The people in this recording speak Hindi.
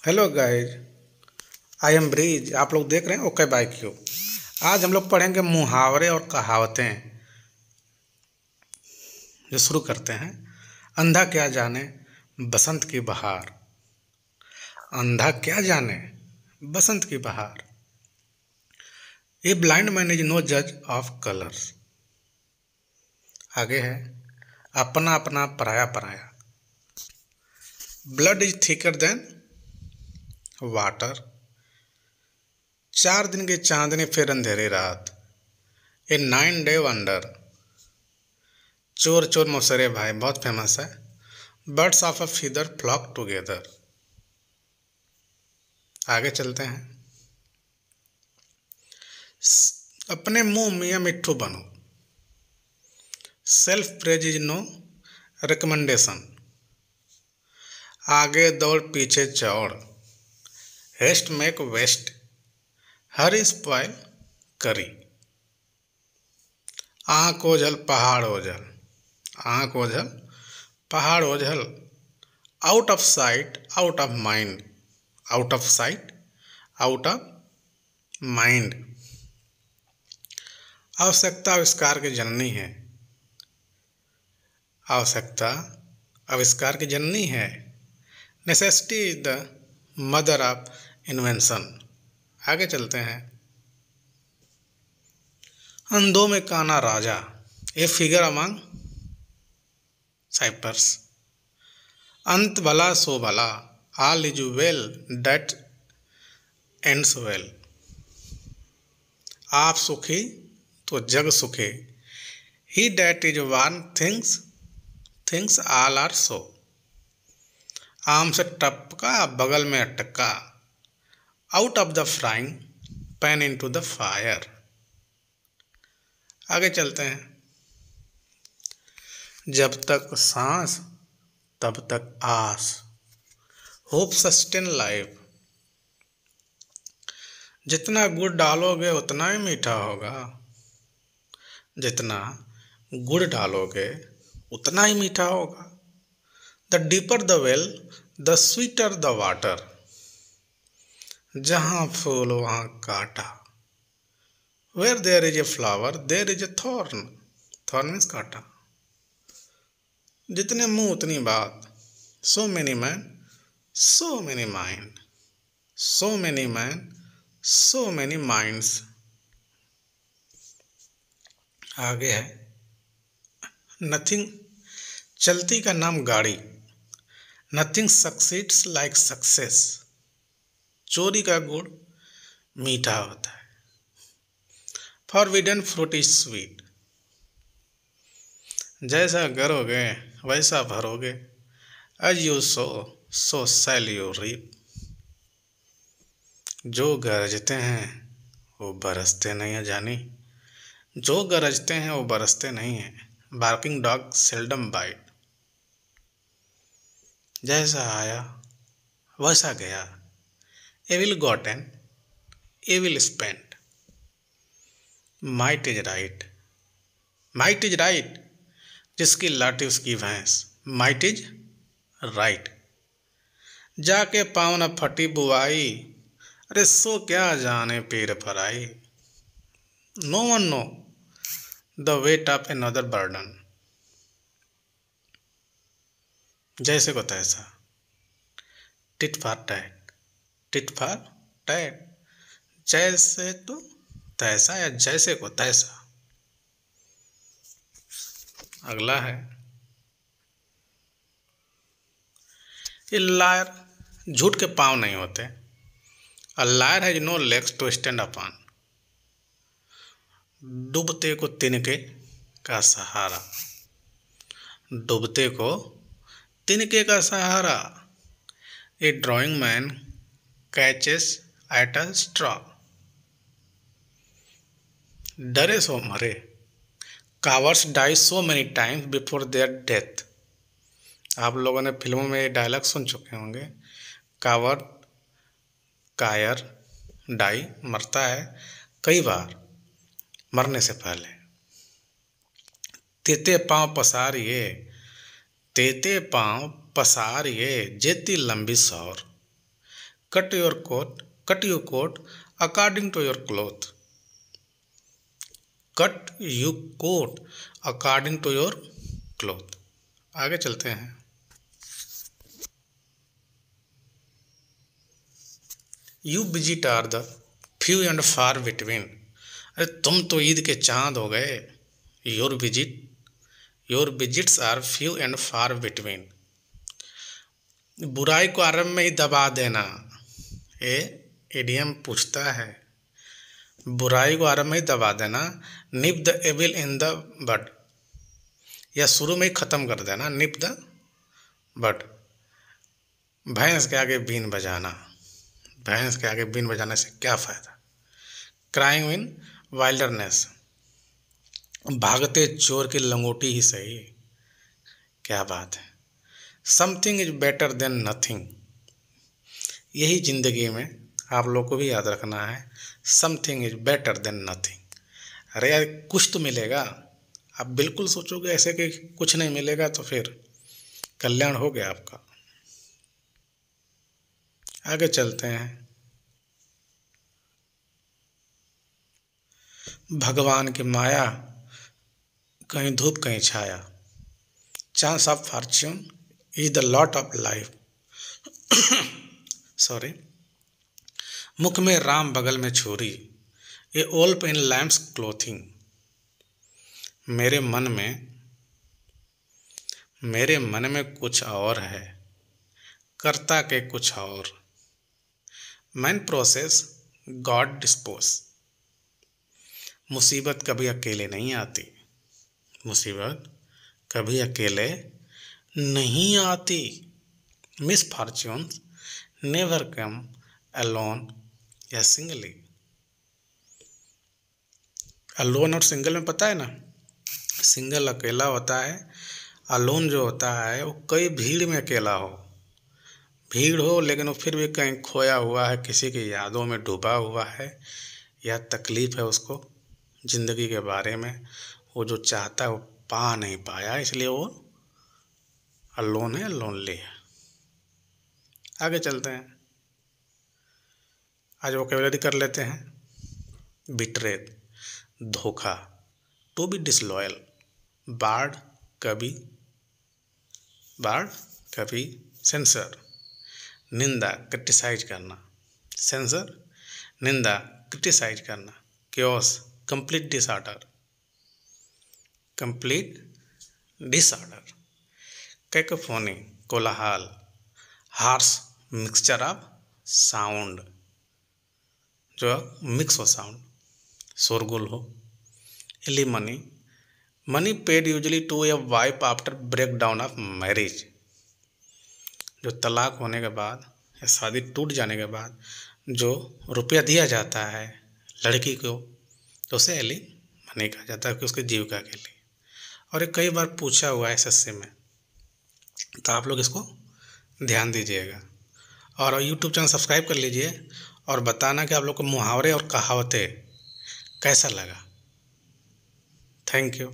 Hello guys. I am Brij. आप लोग देख रहे हैं ओके बाय क्यू। आज हम लोग पढ़ेंगे मुहावरे और कहावतें। जो शुरू करते हैं। अंधा क्या जाने बसंत की बहार। अंधा क्या जाने बसंत की बहार। A blind man is no जज ऑफ कलर्स। आगे है अपना अपना पराया पराया। Blood is thicker than water. 4 दिन की चांदनी फिर अंधेरी रात। A 9 day wonder. चोर चोर मौसरे भाई बहुत फेमस है। Birds of a feather flock together. आगे चलते हैं। अपने मुंह मियाँ मिट्ठू बनो। Self praise is no recommendation. आगे दौड़ पीछे चौड़। Haste make waste. Hurry spoil करी। आँख ओझल पहाड़ ओझल। आँख ओझल पहाड़ ओझल। Out of sight out of mind. Out of sight out of mind. आवश्यकता आविष्कार की जननी है। आवश्यकता आविष्कार की जननी है। Necessity is the mother of invention. आगे चलते हैं। अंधों में काना राजा। A figure among साइपर्स। अंत भला सो भला। All is well that ends well. आप सुखी तो जग सुखी। He that is one things things all are so. आम से टपका बगल में अटका। Out of the frying pan into the fire. आगे चलते हैं। जब तक सांस तब तक आस। Hope sustain life. जितना गुड़ डालोगे उतना ही मीठा होगा। जितना गुड़ डालोगे उतना ही मीठा होगा। The deeper the well the sweeter the water. जहाँ फूल वहाँ कांटा। Where there is a flower there is a thorn. Thorn means कांटा। जितने मुंह उतनी बात। So many man so many mind. So many man so many minds. आगे है नथिंग। चलती का नाम गाड़ी। Nothing succeeds like success. चोरी का गुड़ मीठा होता है। Forbidden fruit is sweet. जैसा करोगे वैसा भरोगे। As you sow so shall you reap. जो गरजते हैं वो बरसते नहीं है जानी। जो गरजते हैं वो बरसते नहीं हैं। Barking dog seldom bite. जैसा आया वैसा गया। Evil gotten evil spent. Might is right. Might is right. जिसकी लाठी उसकी भैंस। Might is right. जाके पाँव न फटी बुआई। अरे सो क्या जाने पीर फराई। No one know the weight of another burden. जैसे को तैसा। Tit for tat. Tit for tat. जैसे तो तैसा या जैसे को तैसा। अगला है ये लायर। झूठ के पाँव नहीं होते। A liar has no legs to stand upon. डूबते को तिनके का सहारा। डूबते को तिनके का सहारा। A drowning man catches at a straw. डरे सो मरे। Cowards die so many times before their death. आप लोगों ने फिल्मों में ये डायलॉग सुन चुके होंगे। कावर कायर डाई मरता है कई बार मरने से पहले। तेते पाँव पसारिए। तेते पाँव पसारिए जेती लंबी सौर। Cut you coat according to your cloth. Cut you coat according to your cloth. आगे चलते हैं। You visit are the few and far between. अरे तुम तो ईद के चांद हो गए। Your visits are few and far between. बुराई को आरंभ में ही दबा देना। ए इडियम पूछता है, बुराई को आरंभ में ही दबा देना। Nip the evil in the bud, या शुरू में ही खत्म कर देना। Nip the bud. भैंस के आगे बीन बजाना। भैंस के आगे बीन बजाने से क्या फायदा। क्राइंग इन वाइल्डरनेस, भागते चोर की लंगोटी ही सही। क्या बात है। Something is better than nothing. यही जिंदगी में आप लोग को भी याद रखना है। Something is better than nothing. अरे यार कुछ तो मिलेगा। आप बिल्कुल सोचोगे ऐसे कि कुछ नहीं मिलेगा तो फिर कल्याण हो गया आपका। आगे चलते हैं। भगवान की माया, कहीं धूप कहीं छाया। Chance of fortune is the lot of life. Sorry. मुख में राम बगल में छुरी, ए ओल्फ इन लैम्प्स क्लोथिंग। मेरे मन में कुछ और है, करता के कुछ और। Man process God dispose. मुसीबत कभी अकेले नहीं आती। मुसीबत कभी अकेले नहीं आती। मिसफॉर्च्यून्स नेवर कम अलोन या सिंगली। अलोन और सिंगल में पता है ना, सिंगल अकेला होता है, अलोन जो होता है वो कई भीड़ में अकेला हो। भीड़ हो लेकिन वो फिर भी कहीं खोया हुआ है, किसी की यादों में डूबा हुआ है, या तकलीफ है उसको जिंदगी के बारे में। वो जो चाहता है वो पा नहीं पाया, इसलिए वो अलोन है, लोनली है। आगे चलते हैं। आज वोकैबुलरी कर लेते हैं। बिट्रेड धोखा, टू बी डिसलॉयल। बार्ड कवि, सेंसर निंदा क्रिटिसाइज करना। सेंसर निंदा क्रिटिसाइज करना। Chaos complete disorder. कैकोफोनी कोलाहल, हार्श मिक्सचर ऑफ साउंड, जो मिक्स हो साउंड, शोरगुल हो। Alimony, money paid usually to a wife after breakdown of marriage. जो तलाक होने के बाद या शादी टूट जाने के बाद जो रुपया दिया जाता है लड़की को, तो उसे एलिमनी कहा जाता है कि उसकी जीविका के लिए। और ये कई बार पूछा हुआ है एसएससी में, तो आप लोग इसको ध्यान दीजिएगा। और यूट्यूब चैनल सब्सक्राइब कर लीजिए और बताना कि आप लोग को मुहावरे और कहावतें कैसा लगा। Thank you.